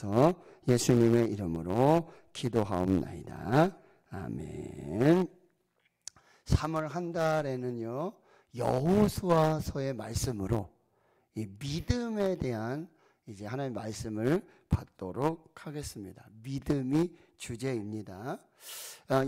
주옵소서. 예수님의 이름으로 기도하옵나이다. 아멘. 3월 한 달에는요, 여호수아서의 말씀으로 이 믿음에 대한 이제 하나님의 말씀을 받도록 하겠습니다. 믿음이 주제입니다.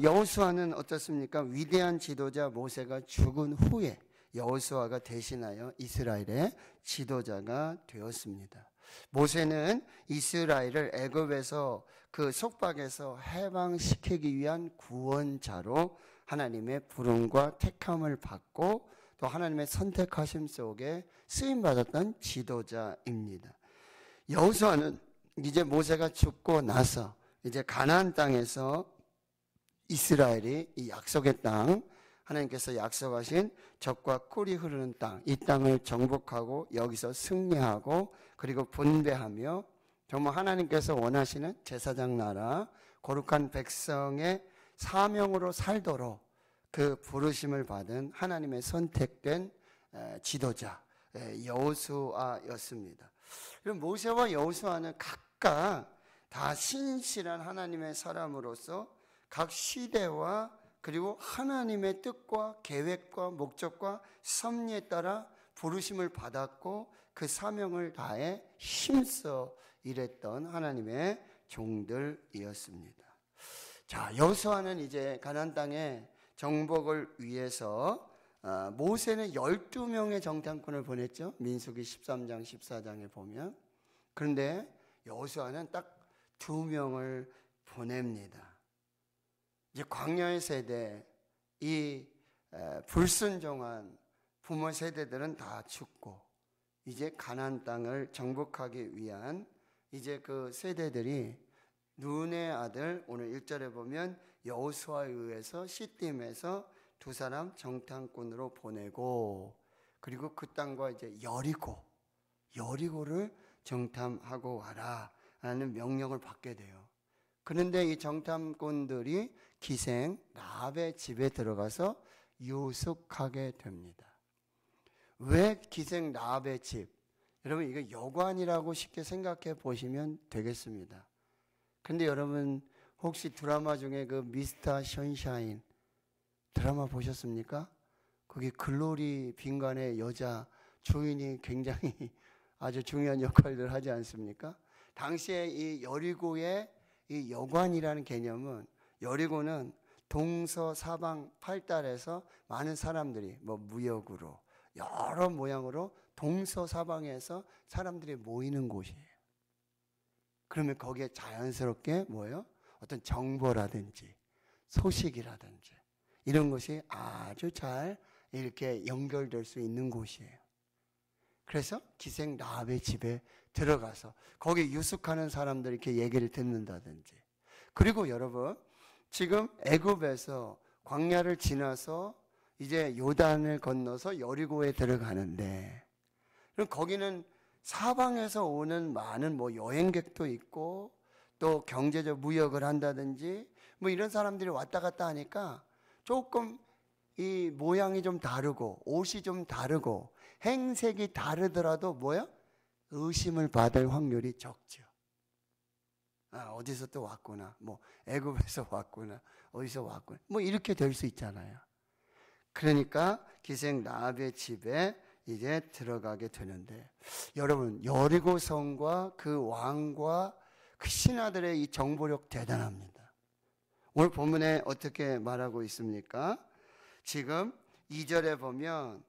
여호수아는 어떻습니까? 위대한 지도자 모세가 죽은 후에 여호수아가 대신하여 이스라엘의 지도자가 되었습니다. 모세는 이스라엘을 애굽에서 그 속박에서 해방시키기 위한 구원자로 하나님의 부름과 택함을 받고 또 하나님의 선택하심 속에 쓰임받았던 지도자입니다. 여호수아는 이제 모세가 죽고 나서 이제 가나안 땅에서 이스라엘이 이 약속의 땅, 하나님께서 약속하신 젖과 꿀이 흐르는 땅, 이 땅을 정복하고 여기서 승리하고 그리고 분배하며 정말 하나님께서 원하시는 제사장 나라, 거룩한 백성의 사명으로 살도록 그 부르심을 받은 하나님의 선택된 지도자 여호수아였습니다. 모세와 여호수아는 각각 다 신실한 하나님의 사람으로서 각 시대와 그리고 하나님의 뜻과 계획과 목적과 섭리에 따라 부르심을 받았고 그 사명을 다해 힘써 일했던 하나님의 종들이었습니다. 자, 여호수아는 이제 가나안 땅에 정복을 위해서 모세는 12명의 정탐꾼을 보냈죠. 민수기 13장 14장에 보면. 그런데 여호수아는 딱 2명을 보냅니다. 이제 광야의 세대, 이 불순종한 부모 세대들은 다 죽고 이제 가나안 땅을 정복하기 위한 이제 그 세대들이 눈의 아들, 오늘 1절에 보면 여호수아에 의해서 시딤에서 2사람 정탐꾼으로 보내고 그리고 그 땅과 이제 여리고를 정탐하고 와라 라는 명령을 받게 돼요. 그런데 이 정탐꾼들이 기생 라합의 집에 들어가서 유숙하게 됩니다. 왜 기생 라합의 집? 여러분 이거 여관이라고 쉽게 생각해 보시면 되겠습니다. 근데 여러분 혹시 드라마 중에 그 미스터 션샤인 드라마 보셨습니까? 거기 글로리 빈관의 여자 주인이 굉장히 아주 중요한 역할을 하지 않습니까? 당시에 이 여리고의 이 여관이라는 개념은 여리고는 동서사방 팔달에서 많은 사람들이 뭐 무역으로 여러 모양으로 동서사방에서 사람들이 모이는 곳이에요. 그러면 거기에 자연스럽게 뭐예요? 어떤 정보라든지 소식이라든지 이런 것이 아주 잘 이렇게 연결될 수 있는 곳이에요. 그래서 기생 라합의 집에 들어가서 거기 유숙하는 사람들 이렇게 얘기를 듣는다든지. 그리고 여러분 지금 애굽에서 광야를 지나서 이제 요단을 건너서 여리고에 들어가는데 그럼 거기는 사방에서 오는 많은 뭐 여행객도 있고 또 경제적 무역을 한다든지 뭐 이런 사람들이 왔다 갔다 하니까 조금 이 모양이 좀 다르고 옷이 좀 다르고 행색이 다르더라도 뭐야? 의심을 받을 확률이 적죠. 어디서 또 왔구나. 뭐 애굽에서 왔구나. 어디서 왔구나. 뭐 이렇게 될 수 있잖아요. 그러니까 기생 라합의 집에 이제 들어가게 되는데 여러분 여리고성과 그 왕과 그 신하들의 이 정보력 대단합니다. 오늘 본문에 어떻게 말하고 있습니까? 지금 2절에 보면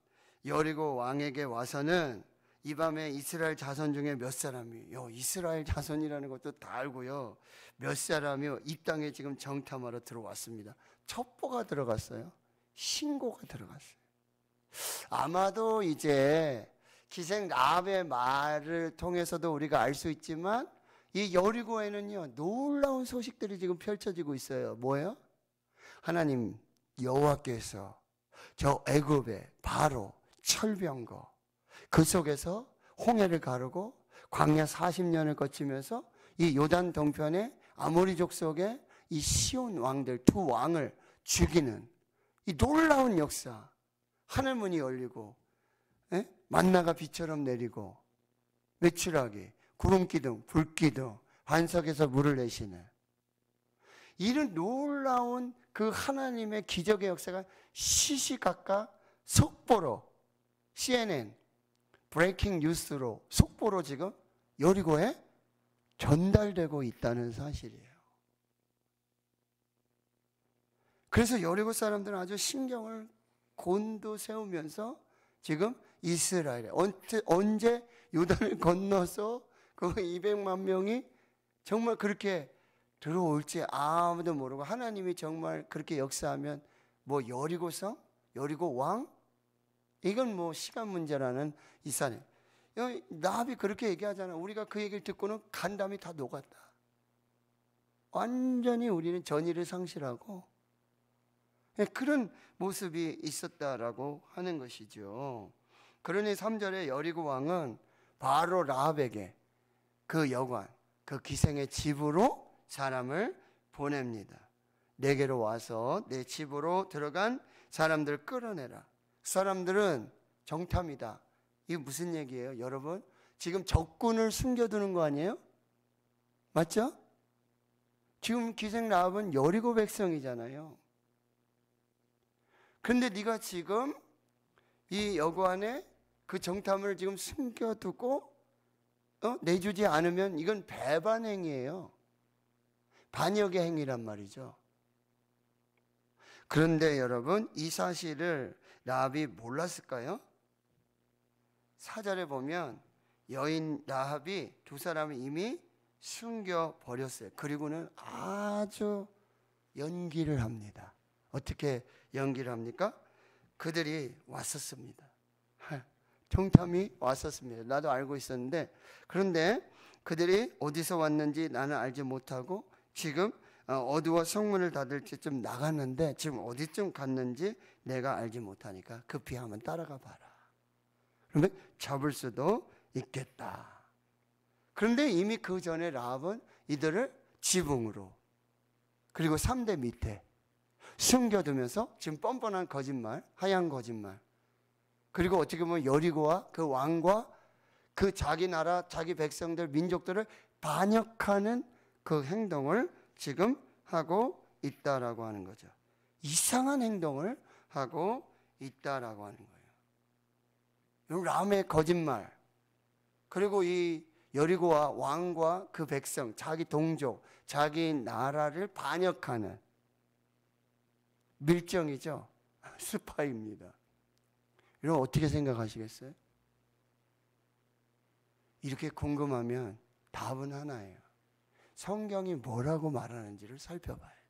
여리고 왕에게 와서는 이 밤에 이스라엘 자손 중에 몇 사람이 이스라엘 자손이라는 것도 다 알고요. 몇 사람이 이 땅에 지금 정탐하러 들어왔습니다. 첩보가 들어갔어요. 신고가 들어갔어요. 아마도 이제 기생 라합의 말을 통해서도 우리가 알 수 있지만 이 여리고에는요 놀라운 소식들이 지금 펼쳐지고 있어요. 뭐예요? 하나님 여호와께서 저 애굽의 바로 철병거 그 속에서 홍해를 가르고 광야 40년을 거치면서 이 요단 동편의 아모리족 속에 이 시온 왕들 2왕을 죽이는 이 놀라운 역사, 하늘문이 열리고 만나가 비처럼 내리고 외출하기, 구름기둥, 불기둥, 반석에서 물을 내시네. 이런 놀라운 그 하나님의 기적의 역사가 시시각각 속보로 CNN 브레이킹 뉴스로 속보로 지금 여리고에 전달되고 있다는 사실이에요. 그래서 여리고 사람들은 아주 신경을 곤두세우면서 지금 이스라엘에 언제 요단을 건너서 그 200만 명이 정말 그렇게 들어올지 아무도 모르고, 하나님이 정말 그렇게 역사하면 뭐 여리고성, 여리고 왕, 이건 뭐 시간 문제라는 이사님. 라합이 그렇게 얘기하잖아. 우리가 그 얘기를 듣고는 간담이 다 녹았다. 완전히 우리는 전의를 상실하고 그런 모습이 있었다라고 하는 것이죠. 그러니 3절에 여리고 왕은 바로 라합에게 그 여관, 그 기생의 집으로 사람을 보냅니다. 내게로 와서 내 집으로 들어간 사람들을 끌어내라. 사람들은 정탐이다. 이게 무슨 얘기예요? 여러분, 지금 적군을 숨겨두는 거 아니에요? 맞죠? 지금 기생 라합은 여리고 백성이잖아요. 그런데 네가 지금 이 여관에 그 정탐을 지금 숨겨두고 내주지 않으면 이건 배반 행위예요. 반역의 행위란 말이죠. 그런데 여러분, 이 사실을 라합이 몰랐을까요? 4절에 보면 여인 라합이 두 사람을 이미 숨겨버렸어요. 그리고는 아주 연기를 합니다. 어떻게 연기를 합니까? 그들이 왔었습니다. 정탐이 왔었습니다. 나도 알고 있었는데, 그런데 그들이 어디서 왔는지 나는 알지 못하고 지금 어두워 성문을 닫을 때쯤 나갔는데 지금 어디쯤 갔는지 내가 알지 못하니까 급히 한번 따라가 봐라. 그러면 잡을 수도 있겠다. 그런데 이미 그 전에 라합은 이들을 지붕으로 그리고 3대 밑에 숨겨두면서 지금 뻔뻔한 거짓말, 하얀 거짓말, 그리고 어떻게 보면 여리고와 그 왕과 그 자기 나라, 자기 백성들, 민족들을 반역하는 그 행동을 지금 하고 있다라고 하는 거죠. 이상한 행동을 하고 있다라고 하는 거예요. 라합의 거짓말, 그리고 이 여리고와 왕과 그 백성, 자기 동족, 자기 나라를 반역하는 밀정이죠. 스파이입니다. 여러분 어떻게 생각하시겠어요? 이렇게 궁금하면 답은 하나예요. 성경이 뭐라고 말하는지를 살펴봐야 돼요.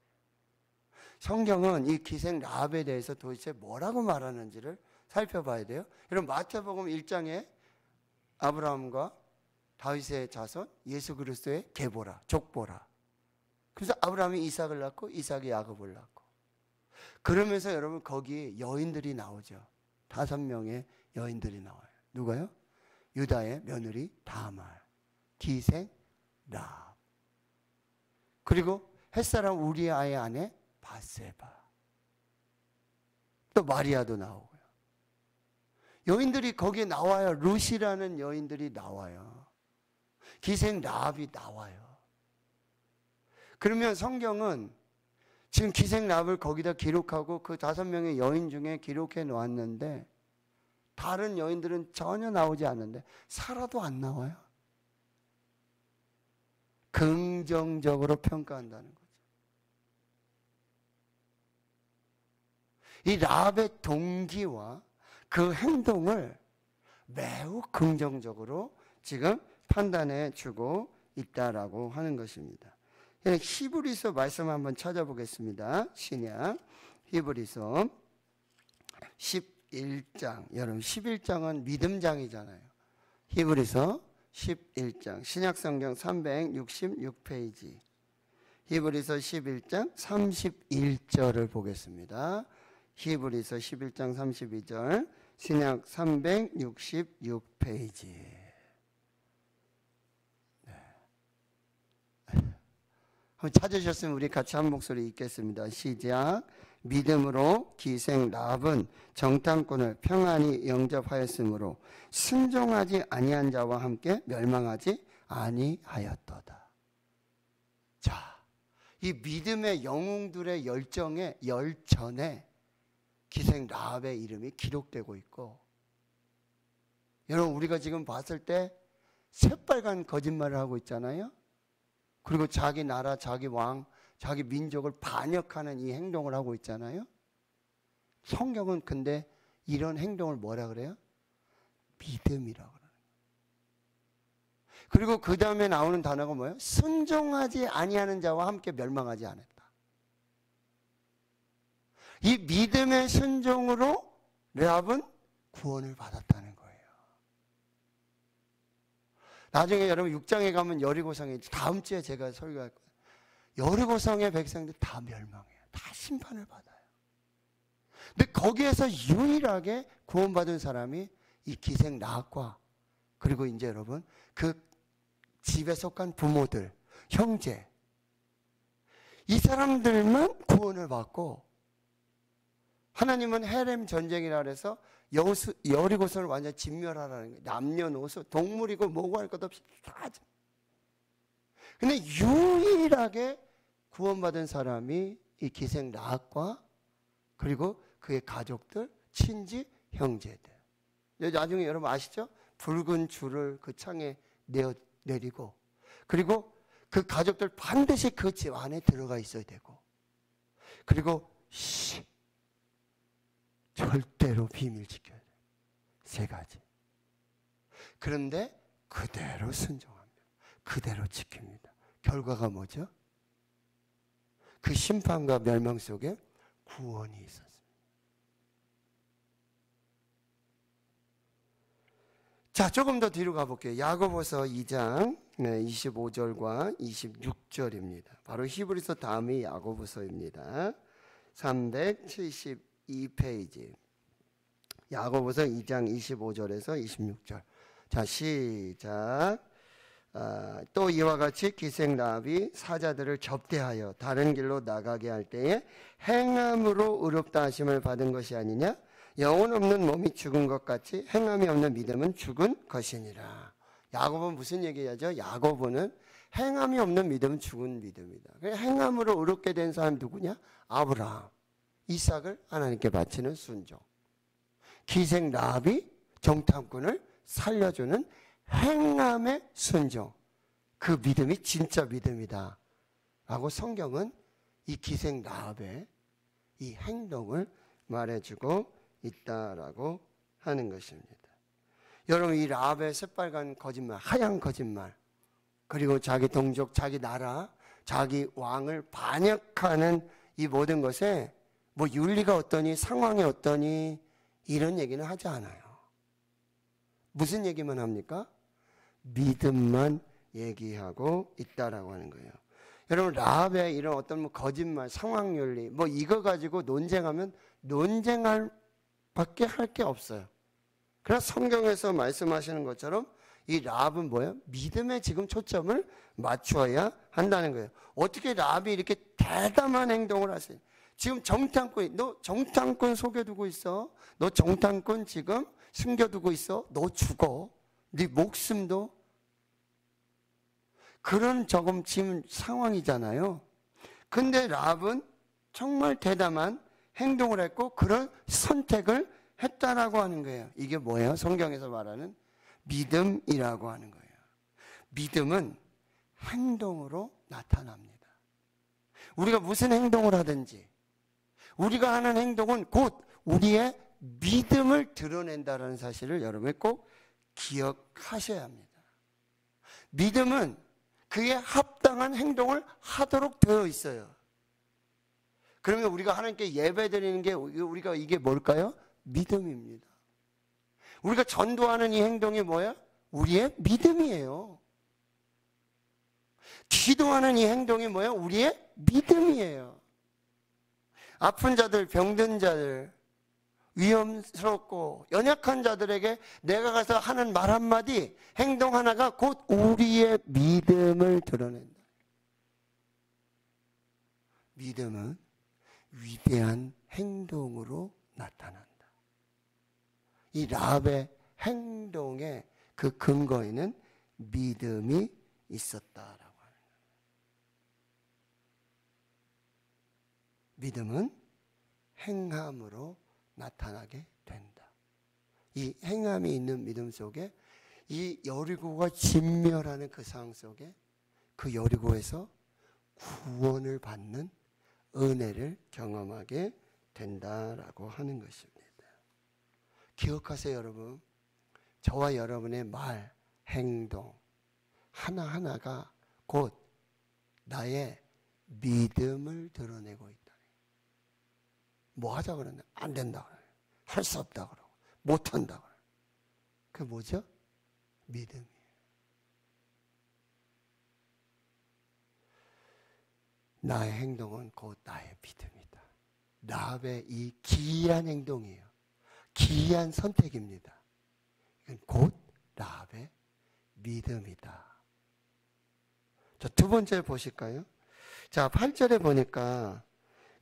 성경은 이 기생 라합에 대해서 도대체 뭐라고 말하는지를 살펴봐야 돼요. 여러분 마태복음 1장에 아브라함과 다윗의 자손 예수 그리스도의 계보라, 족보라. 그래서 아브라함이 이삭을 낳고 이삭이 야곱을 낳고, 그러면서 여러분 거기 여인들이 나오죠. 5명의 여인들이 나와요. 누가요? 유다의 며느리 다말, 기생 라합, 그리고 햇사람 우리아의 아내 바세바, 또 마리아도 나오고요. 여인들이 거기에 나와요. 룻이라는 여인들이 나와요. 기생 라합이 나와요. 그러면 성경은 지금 기생 라합을 거기다 기록하고 그 5명의 여인 중에 기록해 놓았는데 다른 여인들은 전혀 나오지 않는데 살아도 안 나와요. 긍정적으로 평가한다는 거죠. 이 라합의 동기와 그 행동을 매우 긍정적으로 지금 판단해 주고 있다라고 하는 것입니다. 히브리서 말씀 한번 찾아보겠습니다. 신약 히브리서 11장. 여러분 11장은 믿음장이잖아요. 히브리서 11장 신약성경 366페이지 히브리서 11장 31절을 보겠습니다. 히브리서 11장 32절 신약 366페이지. 찾으셨으면 우리 같이 한 목소리 읽겠습니다. 시작. 믿음으로 기생 라합은 정탐꾼을 평안히 영접하였으므로 순종하지 아니한 자와 함께 멸망하지 아니하였도다. 이 믿음의 영웅들의 열전에 기생 라합의 이름이 기록되고 있고, 여러분 우리가 지금 봤을 때 새빨간 거짓말을 하고 있잖아요. 그리고 자기 나라, 자기 왕, 자기 민족을 반역하는 이 행동을 하고 있잖아요. 성경은 근데 이런 행동을 뭐라 그래요? 믿음이라고 그래요. 그리고 그 다음에 나오는 단어가 뭐예요? 순종하지 아니하는 자와 함께 멸망하지 않았다. 이 믿음의 순종으로 라합은 구원을 받았다는 거예요. 나중에 여러분 6장에 가면 여리고성에, 다음 주에 제가 설교할 거예요. 여리고성의 백성들 다 멸망해요. 다 심판을 받아요. 근데 거기에서 유일하게 구원받은 사람이 이 기생 라합과, 그리고 이제 여러분 그 집에 속한 부모들, 형제, 이 사람들만 구원을 받고, 하나님은 헤렘 전쟁이라 그래서 여리고성을 완전히 진멸하라는 거예요. 남녀노소, 동물이고 뭐고 할 것 없이 다. 근데 유일하게 구원받은 사람이 이 기생 라합과, 그리고 그의 가족들, 친지, 형제들. 나중에 여러분 아시죠? 붉은 줄을 그 창에 내리고, 그리고 그 가족들 반드시 그 집 안에 들어가 있어야 되고, 그리고 절대로 비밀 지켜야 돼요. 3가지. 그런데 그대로 순종합니다. 그대로 지킵니다. 결과가 뭐죠? 그 심판과 멸망 속에 구원이 있었습니다. 자, 조금 더 뒤로 가볼게요. 야고보서 2장 25절과 26절입니다. 바로 히브리서 다음이 야고보서입니다. 372페이지. 야고보서 2장 25절에서 26절. 자, 시작. 또 이와 같이 기생 라합이 사자들을 접대하여 다른 길로 나가게 할 때에 행함으로 의롭다 하심을 받은 것이 아니냐? 영혼 없는 몸이 죽은 것 같이 행함이 없는 믿음은 죽은 것이니라. 야고보는 무슨 얘기하죠? 야고보는 행함이 없는 믿음은 죽은 믿음이다. 행함으로 의롭게 된 사람 누구냐? 아브라함, 이삭을 하나님께 바치는 순종. 기생 라합이 정탐꾼을 살려주는 행함의 순종. 그 믿음이 진짜 믿음이다 라고 성경은 이 기생 라합의 이 행동을 말해주고 있다라고 하는 것입니다. 여러분, 이 라합의 새빨간 거짓말, 하얀 거짓말, 그리고 자기 동족, 자기 나라, 자기 왕을 반역하는 이 모든 것에 뭐 윤리가 어떠니, 상황이 어떠니, 이런 얘기는 하지 않아요. 무슨 얘기만 합니까? 믿음만 얘기하고 있다라고 하는 거예요. 여러분, 라합의 이런 어떤 뭐 거짓말, 상황 윤리, 뭐 이거 가지고 논쟁하면 논쟁할 밖에 할 게 없어요. 그러나 성경에서 말씀하시는 것처럼 이 라합은 뭐예요? 믿음에 지금 초점을 맞추어야 한다는 거예요. 어떻게 라합이 이렇게 대담한 행동을 하세요? 지금 정탐꾼이, 너 정탐꾼 속여두고 있어. 너 정탐꾼 지금 숨겨두고 있어. 너 죽어. 네 목숨도. 그런 지금 상황이잖아요. 근데 라합은 정말 대담한 행동을 했고 그런 선택을 했다라고 하는 거예요. 이게 뭐예요? 성경에서 말하는 믿음이라고 하는 거예요. 믿음은 행동으로 나타납니다. 우리가 무슨 행동을 하든지 우리가 하는 행동은 곧 우리의 믿음을 드러낸다는 사실을 여러분이 꼭 기억하셔야 합니다. 믿음은 그에 합당한 행동을 하도록 되어 있어요. 그러면 우리가 하나님께 예배드리는 게 우리가 이게 뭘까요? 믿음입니다. 우리가 전도하는 이 행동이 뭐야? 우리의 믿음이에요. 기도하는 이 행동이 뭐야? 우리의 믿음이에요. 아픈 자들, 병든 자들, 위험스럽고 연약한 자들에게 내가 가서 하는 말 한마디, 행동 하나가 곧 우리의 믿음을 드러낸다. 믿음은 위대한 행동으로 나타난다. 이 라합의 행동의 그 근거에는 믿음이 있었다라고 합니다. 믿음은 행함으로 나타나게 된다. 이 행함이 있는 믿음 속에 이 여리고가 진멸하는 그 상황 속에 그 여리고에서 구원을 받는 은혜를 경험하게 된다라고 하는 것입니다. 기억하세요, 여러분. 저와 여러분의 말, 행동 하나하나가 곧 나의 믿음을 드러내고 있다. 뭐 하자 그러냐? 안 된다 그래요. 할 수 없다 그러고 못 한다 그래요. 그게 뭐죠? 믿음이에요. 나의 행동은 곧 나의 믿음이다. 라합의 이 기이한 행동이에요. 기이한 선택입니다. 이건 곧 라합의 믿음이다. 자, 두 번째 보실까요? 자, 8절에 보니까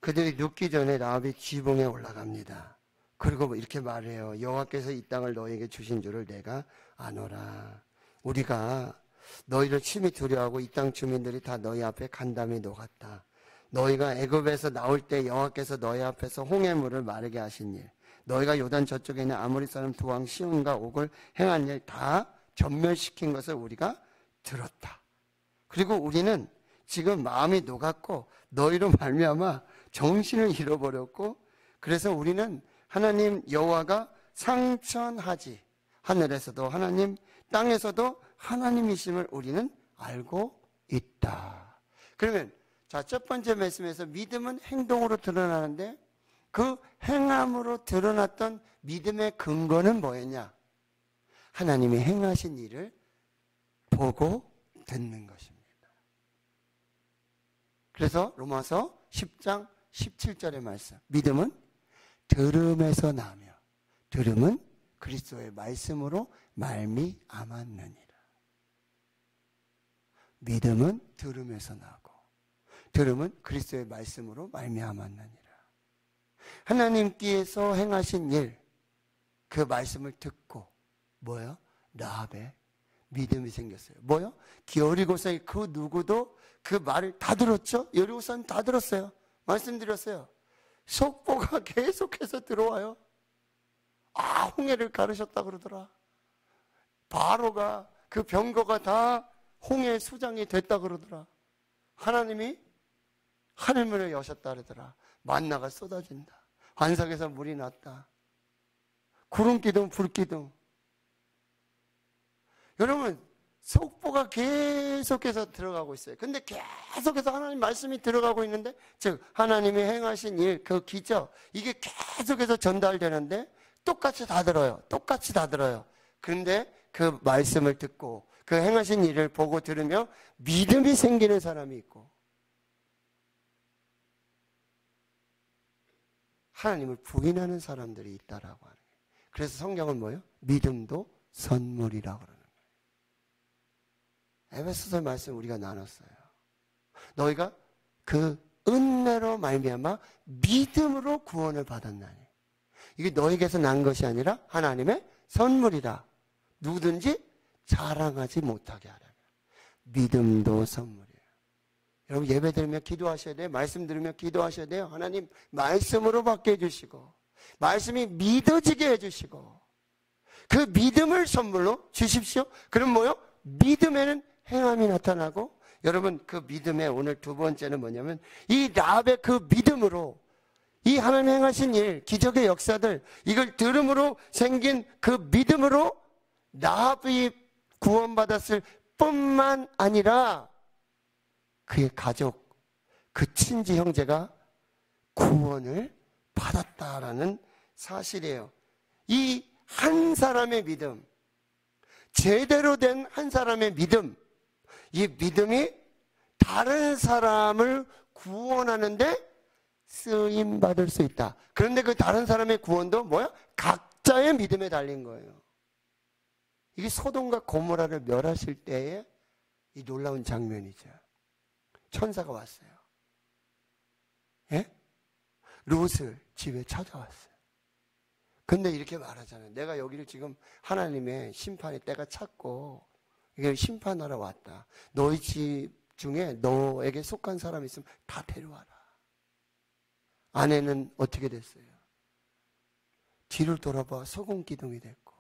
그들이 눕기 전에 라합이 지붕에 올라갑니다. 그리고 이렇게 말해요. 여호와께서 이 땅을 너에게 주신 줄을 내가 아노라. 우리가 너희를 심히 두려워하고 이 땅 주민들이 다 너희 앞에 간담이 녹았다. 너희가 애굽에서 나올 때 여호와께서 너희 앞에서 홍해물을 마르게 하신 일, 너희가 요단 저쪽에 있는 아모리 사람 두 왕 시온과 옥을 행한 일 다 전멸시킨 것을 우리가 들었다. 그리고 우리는 지금 마음이 녹았고 너희로 말미암아 정신을 잃어버렸고, 그래서 우리는 하나님 여호와가 상천하지, 하늘에서도 하나님, 땅에서도 하나님이심을 우리는 알고 있다. 그러면 자, 첫 번째 말씀에서 믿음은 행동으로 드러나는데 그 행함으로 드러났던 믿음의 근거는 뭐였냐? 하나님이 행하신 일을 보고 듣는 것입니다. 그래서 로마서 10장 17절의 말씀, 믿음은 들음에서 나며 들음은 그리스도의 말씀으로 말미암았느니라. 믿음은 들음에서 나고 들음은 그리스도의 말씀으로 말미암았느니라. 하나님께서 행하신 일, 그 말씀을 듣고 뭐요? 라합의 믿음이 생겼어요. 뭐요? 여리고성의 그 누구도 그 말을 다 들었죠? 여리고성 다 들었어요. 말씀드렸어요. 속보가 계속해서 들어와요. 아, 홍해를 가르셨다 그러더라. 바로가 그 병거가 다 홍해 수장이 됐다 그러더라. 하나님이 하늘문을 여셨다 그러더라. 만나가 쏟아진다. 반석에서 물이 났다. 구름기둥, 불기둥. 여러분, 속보가 계속해서 들어가고 있어요. 근데 계속해서 하나님 말씀이 들어가고 있는데, 즉 하나님이 행하신 일, 그 기적, 이게 계속해서 전달되는데 똑같이 다 들어요. 똑같이 다 들어요. 그런데 그 말씀을 듣고 그 행하신 일을 보고 들으며 믿음이 생기는 사람이 있고, 하나님을 부인하는 사람들이 있다라고 하는 거예요. 그래서 성경은 뭐예요? 믿음도 선물이라고 그러는 거예요. 에베소서 말씀 우리가 나눴어요. 너희가 그 은혜로 말미암아 믿음으로 구원을 받았나니, 이게 너에게서 난 것이 아니라 하나님의 선물이다. 누구든지 자랑하지 못하게 하라. 믿음도 선물이에요. 여러분, 예배 드리며 기도하셔야 돼요. 말씀 들으며 기도하셔야 돼요. 하나님 말씀으로 받게 해주시고 말씀이 믿어지게 해주시고 그 믿음을 선물로 주십시오. 그럼 뭐요? 믿음에는 행함이 나타나고, 여러분 그 믿음의 오늘 두 번째는 뭐냐면 이 라합의 그 믿음으로 이 하나님 행하신 일, 기적의 역사들, 이걸 들음으로 생긴 그 믿음으로 라합이 구원받았을 뿐만 아니라 그의 가족, 그 친지 형제가 구원을 받았다라는 사실이에요. 이 한 사람의 믿음, 제대로 된 한 사람의 믿음, 이 믿음이 다른 사람을 구원하는데 쓰임받을 수 있다. 그런데 그 다른 사람의 구원도 뭐야? 각자의 믿음에 달린 거예요. 이게 소돔과 고모라를 멸하실 때의 이 놀라운 장면이죠. 천사가 왔어요. 예? 롯을 집에 찾아왔어요. 근데 이렇게 말하잖아요. 내가 여기를 지금 하나님의 심판의 때가 찼고 이게 심판하러 왔다. 너희 집 중에 너에게 속한 사람이 있으면 다 데려와라. 아내는 어떻게 됐어요? 뒤를 돌아봐 소금 기둥이 됐고.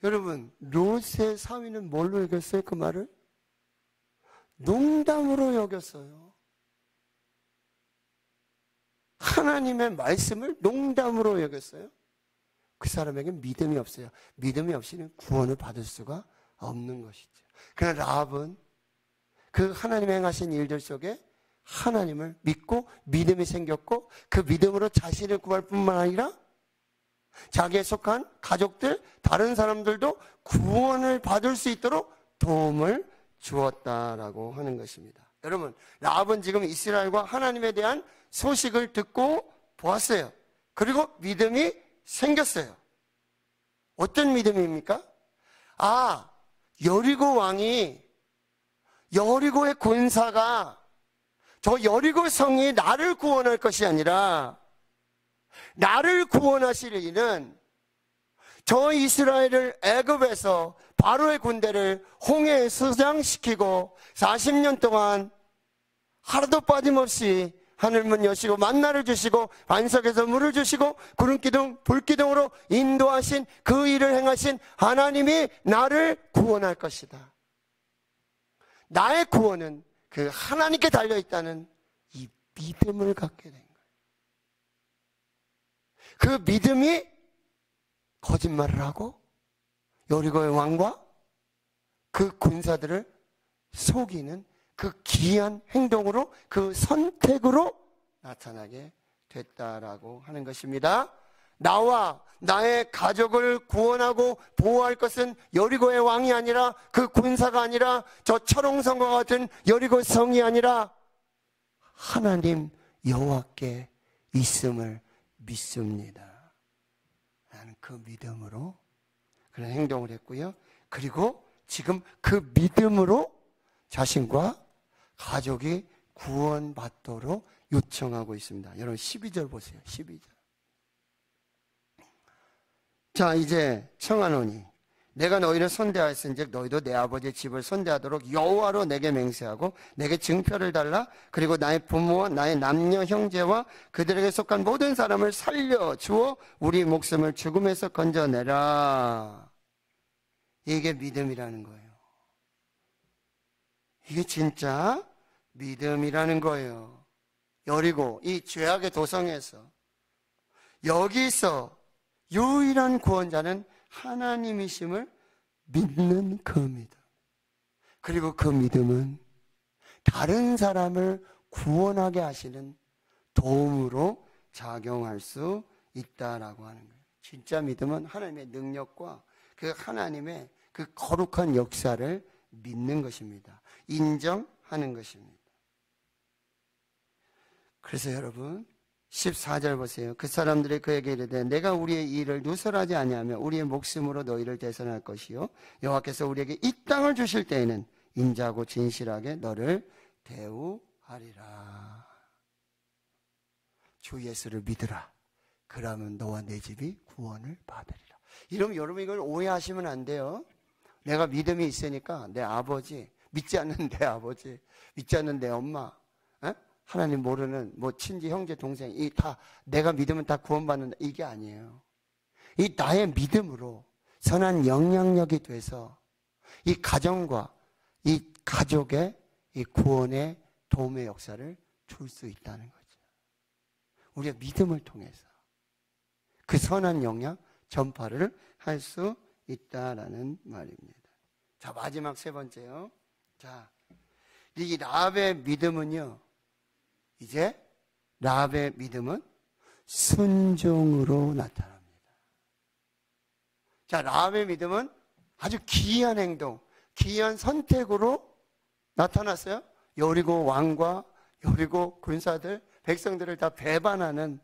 여러분, 롯의 사위는 뭘로 여겼어요? 그 말을? 농담으로 여겼어요. 하나님의 말씀을 농담으로 여겼어요. 그 사람에게 믿음이 없어요. 믿음이 없이는 구원을 받을 수가 없는 것이죠. 그러나 라합은 그 하나님의 행하신 일들 속에 하나님을 믿고 믿음이 생겼고, 그 믿음으로 자신을 구할 뿐만 아니라 자기에 속한 가족들, 다른 사람들도 구원을 받을 수 있도록 도움을 주었다라고 하는 것입니다. 여러분, 라합은 지금 이스라엘과 하나님에 대한 소식을 듣고 보았어요. 그리고 믿음이 생겼어요. 어떤 믿음입니까? 여리고 왕이, 여리고의 군사가 저 여리고 성이 나를 구원할 것이 아니라 나를 구원하실 이는 저 이스라엘을 애굽에서 바로의 군대를 홍해에 수장시키고 40년 동안 하루도 빠짐없이 하늘문 여시고 만나를 주시고 반석에서 물을 주시고 구름기둥 불기둥으로 인도하신 그 일을 행하신 하나님이 나를 구원할 것이다. 나의 구원은 그 하나님께 달려있다는 이 믿음을 갖게 된 거예요. 그 믿음이 거짓말을 하고 여리고의 왕과 그 군사들을 속이는 그 기이한 행동으로, 그 선택으로 나타나게 됐다라고 하는 것입니다. 나와 나의 가족을 구원하고 보호할 것은 여리고의 왕이 아니라, 그 군사가 아니라, 저 철옹성과 같은 여리고 성이 아니라 하나님 여호와께 있음을 믿습니다. 나는 그 믿음으로 그런 행동을 했고요. 그리고 지금 그 믿음으로 자신과 가족이 구원받도록 요청하고 있습니다. 여러분 12절 보세요. 12절. 자, 이제 청하노니 내가 너희를 선대하였은즉 너희도 내 아버지의 집을 선대하도록 여호와로 내게 맹세하고 내게 증표를 달라. 그리고 나의 부모와 나의 남녀 형제와 그들에게 속한 모든 사람을 살려주어 우리 목숨을 죽음에서 건져내라. 이게 믿음이라는 거예요. 이게 진짜 믿음이라는 거예요. 여리고 이 죄악의 도성에서 여기서 유일한 구원자는 하나님이심을 믿는 그 믿음. 그리고 그 믿음은 다른 사람을 구원하게 하시는 도움으로 작용할 수 있다라고 하는 거예요. 진짜 믿음은 하나님의 능력과 그 하나님의 그 거룩한 역사를 믿는 것입니다. 인정하는 것입니다. 그래서 여러분 14절 보세요. 그 사람들이 그에게 이르되 내가 우리의 일을 누설하지 아니하며 우리의 목숨으로 너희를 대선할 것이요 여호와께서 우리에게 이 땅을 주실 때에는 인자하고 진실하게 너를 대우하리라. 주 예수를 믿으라. 그러면 너와 내 집이 구원을 받으리라. 이러면 여러분 이걸 오해하시면 안 돼요. 내가 믿음이 있으니까 내 아버지, 믿지 않는 내 아버지, 믿지 않는 내 엄마, 하나님 모르는 뭐 친지, 형제, 동생, 이 다 내가 믿으면 다 구원받는다. 이게 아니에요. 이 나의 믿음으로 선한 영향력이 돼서 이 가정과 이 가족의 이 구원의 도움의 역사를 줄 수 있다는 거죠. 우리가 믿음을 통해서 그 선한 영향 전파를 할 수 있다라는 말입니다. 자, 마지막 세 번째요. 자, 이 라합의 믿음은요. 이제 라합의 믿음은 순종으로 나타납니다. 자, 라합의 믿음은 아주 기이한 행동, 기이한 선택으로 나타났어요. 여리고 왕과 여리고 군사들, 백성들을 다 배반하는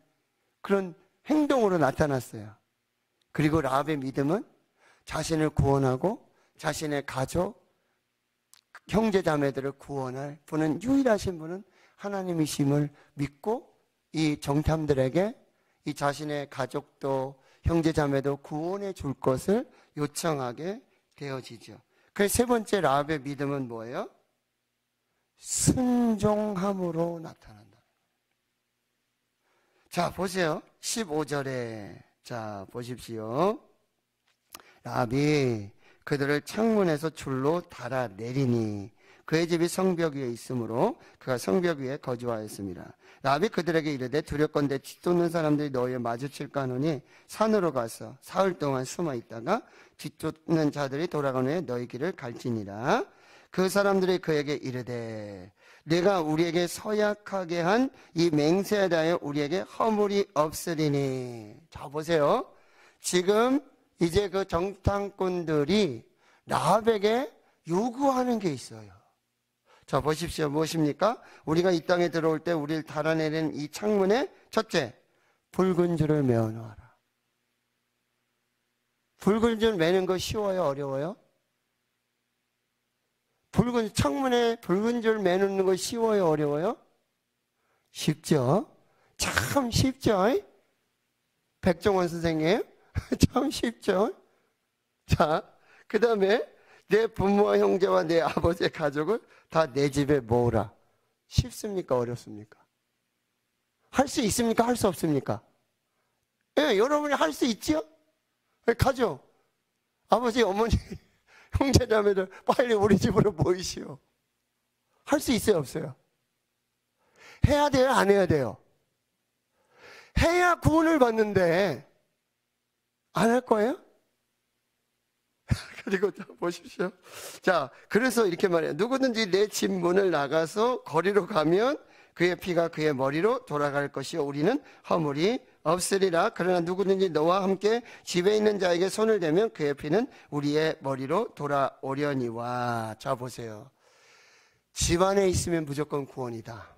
그런 행동으로 나타났어요. 그리고 라합의 믿음은 자신을 구원하고 자신의 가족, 형제 자매들을 구원할 분은, 유일하신 분은 하나님이심을 믿고 이 정탐들에게 이 자신의 가족도 형제 자매도 구원해 줄 것을 요청하게 되어지죠. 그래서 세 번째 라합의 믿음은 뭐예요? 순종함으로 나타난다. 자, 보세요. 15절에 자, 보십시오. 라합이 그들을 창문에서 줄로 달아내리니 그의 집이 성벽 위에 있으므로 그가 성벽 위에 거주하였습니다. 라합이 그들에게 이르되 두렵건대 뒤쫓는 사람들이 너희에 마주칠까 하노니 산으로 가서 사흘 동안 숨어 있다가 뒤쫓는 자들이 돌아간 후에 너희 길을 갈지니라. 그 사람들이 그에게 이르되 내가 우리에게 서약하게 한 이 맹세에 대하여 우리에게 허물이 없으리니. 자, 보세요. 지금 이제 그 정탐꾼들이 라합에게 요구하는 게 있어요. 자, 보십시오. 무엇입니까? 우리가 이 땅에 들어올 때 우리를 달아내리는 이 창문에 첫째, 붉은 줄을 매어 놓아라. 붉은 줄 매는 거 쉬워요? 어려워요? 창문에 붉은 줄 매는 거 쉬워요? 어려워요? 쉽죠? 참 쉽죠? 백종원 선생님? 참 쉽죠? 자, 그 다음에 내 부모와 형제와 내 아버지의 가족을 다 내 집에 모으라. 쉽습니까? 어렵습니까? 할 수 있습니까? 할 수 없습니까? 예, 여러분이 할 수 있지요? 가죠. 아버지, 어머니, 형제자매들 빨리 우리 집으로 모이시오. 할 수 있어요? 없어요? 해야 돼요? 안 해야 돼요? 해야 구원을 받는데 안 할 거예요? 그리고 보십시오. 자, 그래서 이렇게 말해요. 누구든지 내 집 문을 나가서 거리로 가면 그의 피가 그의 머리로 돌아갈 것이요 우리는 허물이 없으리라. 그러나 누구든지 너와 함께 집에 있는 자에게 손을 대면 그의 피는 우리의 머리로 돌아오려니와. 자, 보세요. 집 안에 있으면 무조건 구원이다.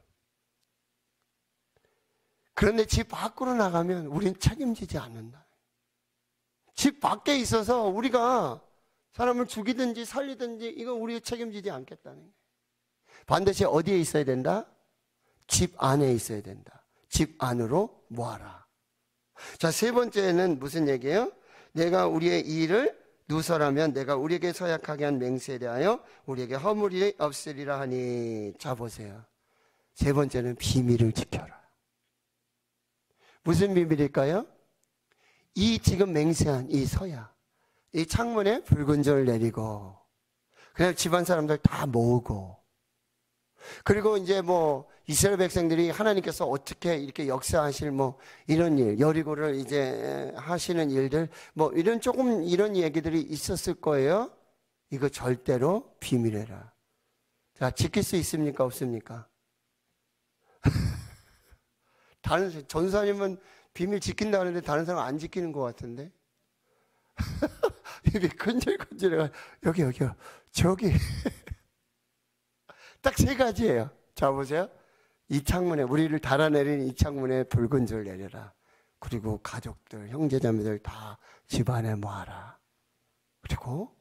그런데 집 밖으로 나가면 우린 책임지지 않는다. 집 밖에 있어서 우리가 사람을 죽이든지 살리든지 이거 우리가 책임지지 않겠다는 거예요. 반드시 어디에 있어야 된다? 집 안에 있어야 된다. 집 안으로 모아라. 자, 세 번째는 무슨 얘기예요? 내가 우리의 일을 누설하면 내가 우리에게 서약하게 한 맹세에 대하여 우리에게 허물이 없으리라 하니. 자, 보세요. 세 번째는 비밀을 지켜라. 무슨 비밀일까요? 이 지금 맹세한 이 서약, 이 창문에 붉은 줄을 내리고 그냥 집안 사람들 다 모으고, 그리고 이제 뭐 이스라엘 백성들이 하나님께서 어떻게 이렇게 역사하실 뭐 이런 일, 여리고를 이제 하시는 일들 뭐 이런 조금 이런 얘기들이 있었을 거예요. 이거 절대로 비밀해라. 자, 지킬 수 있습니까? 없습니까? 다른 전사님은 비밀 지킨다 하는데 다른 사람 안 지키는 것 같은데. 입이 건질건질해가 여기요 저기. 딱 세 가지예요. 자, 보세요. 이 창문에 우리를 달아내린 이 창문에 붉은 줄 내려라. 그리고 가족들, 형제자매들 다 집안에 모아라. 그리고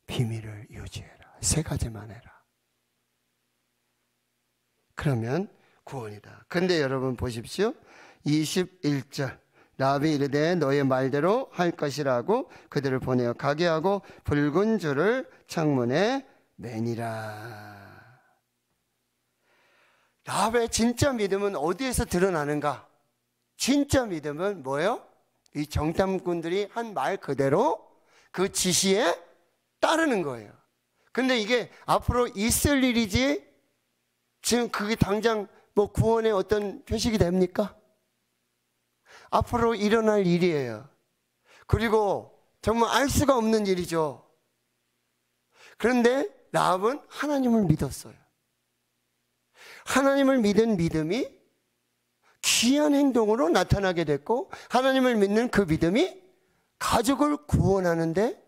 비밀을 유지해라. 세 가지만 해라. 그러면 구원이다. 근데 여러분 보십시오. 21절. 라합이 이르되 너의 말대로 할 것이라고 그들을 보내어 가게 하고 붉은 줄을 창문에 매니라. 라합의 진짜 믿음은 어디에서 드러나는가? 진짜 믿음은 뭐예요? 이 정탐꾼들이 한 말 그대로 그 지시에 따르는 거예요. 근데 이게 앞으로 있을 일이지 지금 그게 당장 뭐 구원의 어떤 표식이 됩니까? 앞으로 일어날 일이에요. 그리고 정말 알 수가 없는 일이죠. 그런데 라합은 하나님을 믿었어요. 하나님을 믿은 믿음이 귀한 행동으로 나타나게 됐고, 하나님을 믿는 그 믿음이 가족을 구원하는데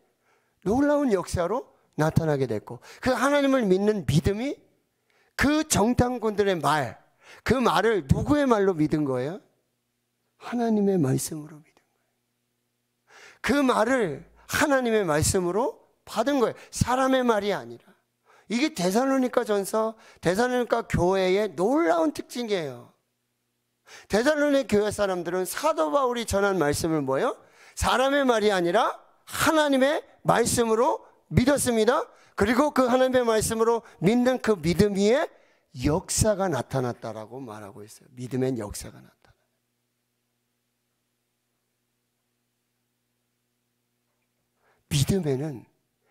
놀라운 역사로 나타나게 됐고, 그 하나님을 믿는 믿음이 그 정탐꾼들의 말, 그 말을 누구의 말로 믿은 거예요? 하나님의 말씀으로 믿은 거예요. 그 말을 하나님의 말씀으로 받은 거예요. 사람의 말이 아니라. 이게 데살로니가 전서, 데살로니가 교회의 놀라운 특징이에요. 데살로니가 교회 사람들은 사도 바울이 전한 말씀을 뭐예요? 사람의 말이 아니라 하나님의 말씀으로 믿었습니다. 그리고 그 하나님의 말씀으로 믿는 그 믿음 위에 역사가 나타났다라고 말하고 있어요. 믿음엔 역사가 나타나. 믿음에는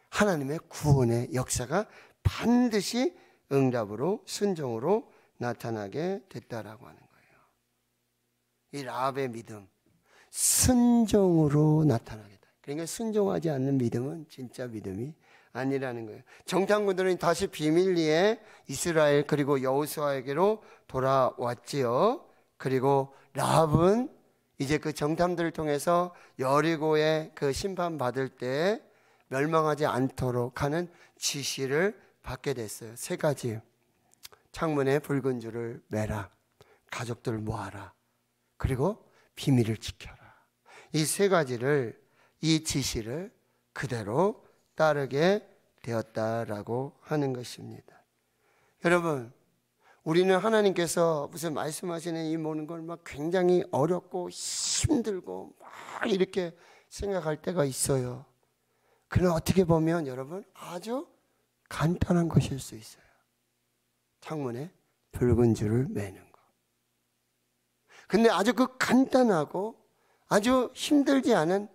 하나님의 구원의 역사가 반드시 응답으로 순종으로 나타나게 됐다라고 하는 거예요. 이 라합의 믿음, 순종으로 나타나겠다. 그러니까 순종하지 않는 믿음은 진짜 믿음이 아니라는 거예요. 정탐꾼들은 다시 비밀리에 이스라엘 그리고 여호수아에게로 돌아왔지요. 그리고 라합은 이제 그 정탐들을 통해서 여리고에 그 심판받을 때 멸망하지 않도록 하는 지시를 받게 됐어요. 3가지. 창문에 붉은 줄을 매라. 가족들을 모아라. 그리고 비밀을 지켜라. 이 3가지를, 이 지시를 그대로 따르게 되었다라고 하는 것입니다. 여러분, 우리는 하나님께서 무슨 말씀하시는 이 모든 걸 막 굉장히 어렵고 힘들고 막 이렇게 생각할 때가 있어요. 그러나 어떻게 보면 여러분 아주 간단한 것일 수 있어요. 창문에 붉은 줄을 매는 거. 근데 아주 그 간단하고 아주 힘들지 않은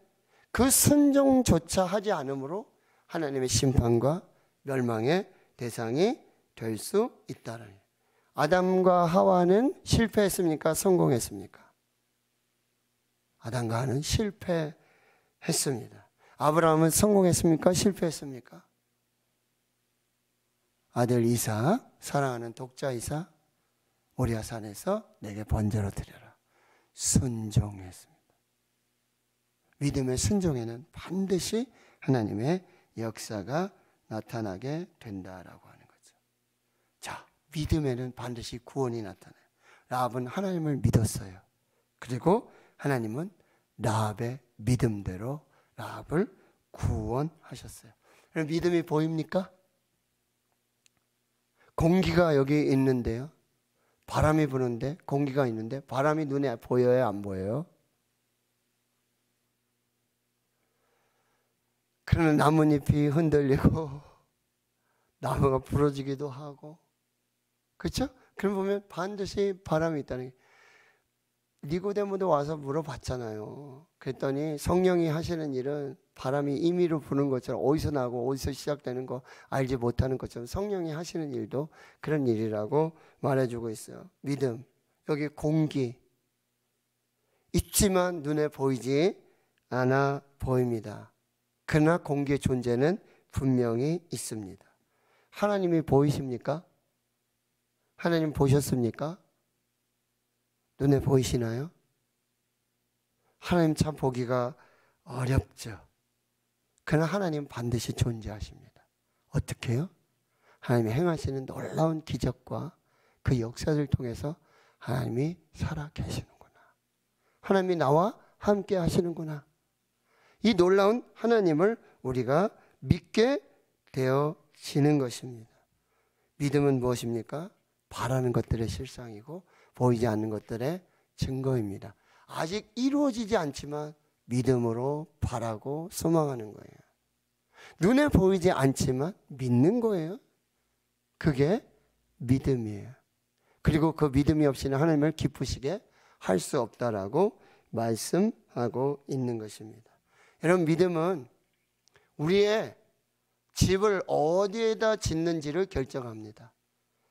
그 순종조차 하지 않으므로 하나님의 심판과 멸망의 대상이 될 수 있다는 거예요. 아담과 하와는 실패했습니까? 성공했습니까? 아담과 하와는 실패했습니다. 아브라함은 성공했습니까? 실패했습니까? 아들 이삭, 사랑하는 독자 이삭, 모리아 산에서 내게 번제로 드려라. 순종했습니다. 믿음의 순종에는 반드시 하나님의 역사가 나타나게 된다라고 하는 거죠. 자, 믿음에는 반드시 구원이 나타나요. 라합은 하나님을 믿었어요. 그리고 하나님은 라합의 믿음대로 라합을 구원하셨어요. 믿음이 보입니까? 공기가 여기 있는데요. 바람이 부는데 공기가 있는데 바람이 눈에 보여요? 안 보여요? 그러면 나뭇잎이 흔들리고 나무가 부러지기도 하고, 그렇죠? 그럼 보면 반드시 바람이 있다는 게, 니고데모도 와서 물어봤잖아요. 그랬더니 성령이 하시는 일은 바람이 임의로 부는 것처럼 어디서 나고 어디서 시작되는 거 알지 못하는 것처럼 성령이 하시는 일도 그런 일이라고 말해주고 있어요. 믿음, 여기 공기 있지만 눈에 보이지 않아 보입니다. 그러나 공기의 존재는 분명히 있습니다. 하나님이 보이십니까? 하나님 보셨습니까? 눈에 보이시나요? 하나님 참 보기가 어렵죠. 그러나 하나님 반드시 존재하십니다. 어떻게 해요? 하나님이 행하시는 놀라운 기적과 그 역사를 통해서 하나님이 살아 계시는구나. 하나님이 나와 함께 하시는구나. 이 놀라운 하나님을 우리가 믿게 되어지는 것입니다. 믿음은 무엇입니까? 바라는 것들의 실상이고 보이지 않는 것들의 증거입니다. 아직 이루어지지 않지만 믿음으로 바라고 소망하는 거예요. 눈에 보이지 않지만 믿는 거예요. 그게 믿음이에요. 그리고 그 믿음이 없이는 하나님을 기쁘시게 할 수 없다라고 말씀하고 있는 것입니다. 여러분, 믿음은 우리의 집을 어디에다 짓는지를 결정합니다.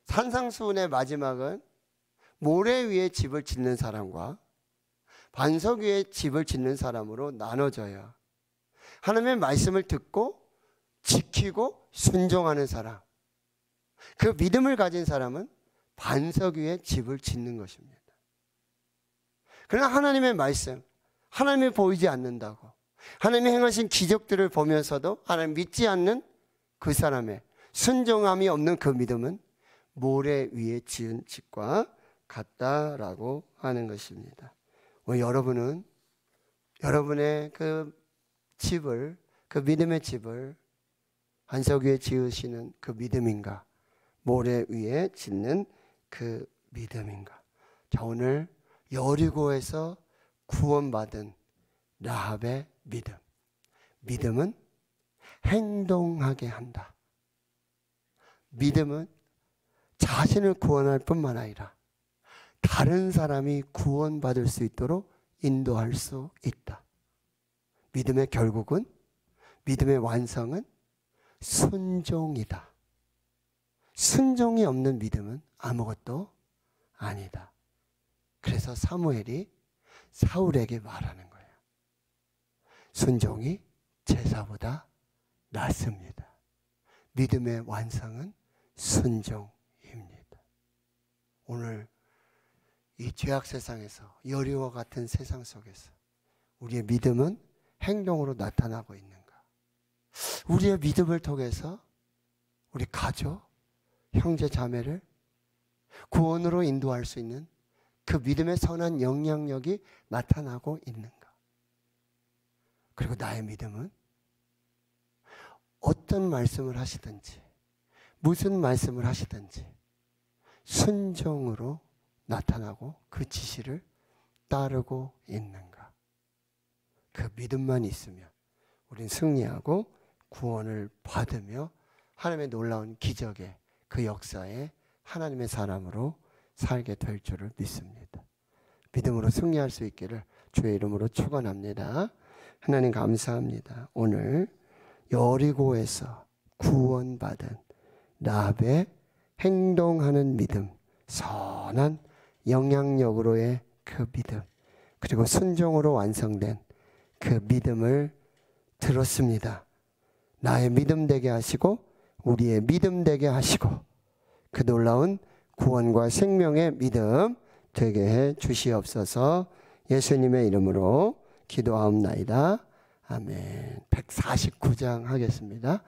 산상수훈의 마지막은 모래 위에 집을 짓는 사람과 반석 위에 집을 짓는 사람으로 나눠져요. 하나님의 말씀을 듣고 지키고 순종하는 사람, 그 믿음을 가진 사람은 반석 위에 집을 짓는 것입니다. 그러나 하나님의 말씀, 하나님이 보이지 않는다고 하나님이 행하신 기적들을 보면서도 하나님 믿지 않는 그 사람의 순종함이 없는 그 믿음은 모래 위에 지은 집과 같다라고 하는 것입니다. 여러분은 여러분의 그 집을, 그 믿음의 집을 반석 위에 지으시는 그 믿음인가? 모래 위에 짓는 그 믿음인가? 자, 오늘 여리고에서 구원받은 라합의 믿음. 믿음은 행동하게 한다. 믿음은 자신을 구원할 뿐만 아니라 다른 사람이 구원받을 수 있도록 인도할 수 있다. 믿음의 결국은 믿음의 완성은 순종이다. 순종이 없는 믿음은 아무것도 아니다. 그래서 사무엘이 사울에게 말하는 거예요. 순종이 제사보다 낫습니다. 믿음의 완성은 순종입니다. 오늘 이 죄악 세상에서, 여리와 같은 세상 속에서 우리의 믿음은 행동으로 나타나고 있는가? 우리의 믿음을 통해서 우리 가족, 형제 자매를 구원으로 인도할 수 있는 그 믿음의 선한 영향력이 나타나고 있는가? 그리고 나의 믿음은 어떤 말씀을 하시든지, 무슨 말씀을 하시든지 순종으로 나타나고 그 지시를 따르고 있는가? 그 믿음만 있으면 우린 승리하고 구원을 받으며 하나님의 놀라운 기적의 그 역사에 하나님의 사람으로 살게 될 줄을 믿습니다. 믿음으로 승리할 수 있기를 주의 이름으로 축원합니다. 하나님 감사합니다. 오늘 여리고에서 구원받은 라합의 행동하는 믿음, 선한 영향력으로의 그 믿음, 그리고 순종으로 완성된 그 믿음을 들었습니다. 나의 믿음 되게 하시고 우리의 믿음 되게 하시고 그 놀라운 구원과 생명의 믿음 되게 해 주시옵소서. 예수님의 이름으로 기도하옵나이다. 아멘. 149장 하겠습니다.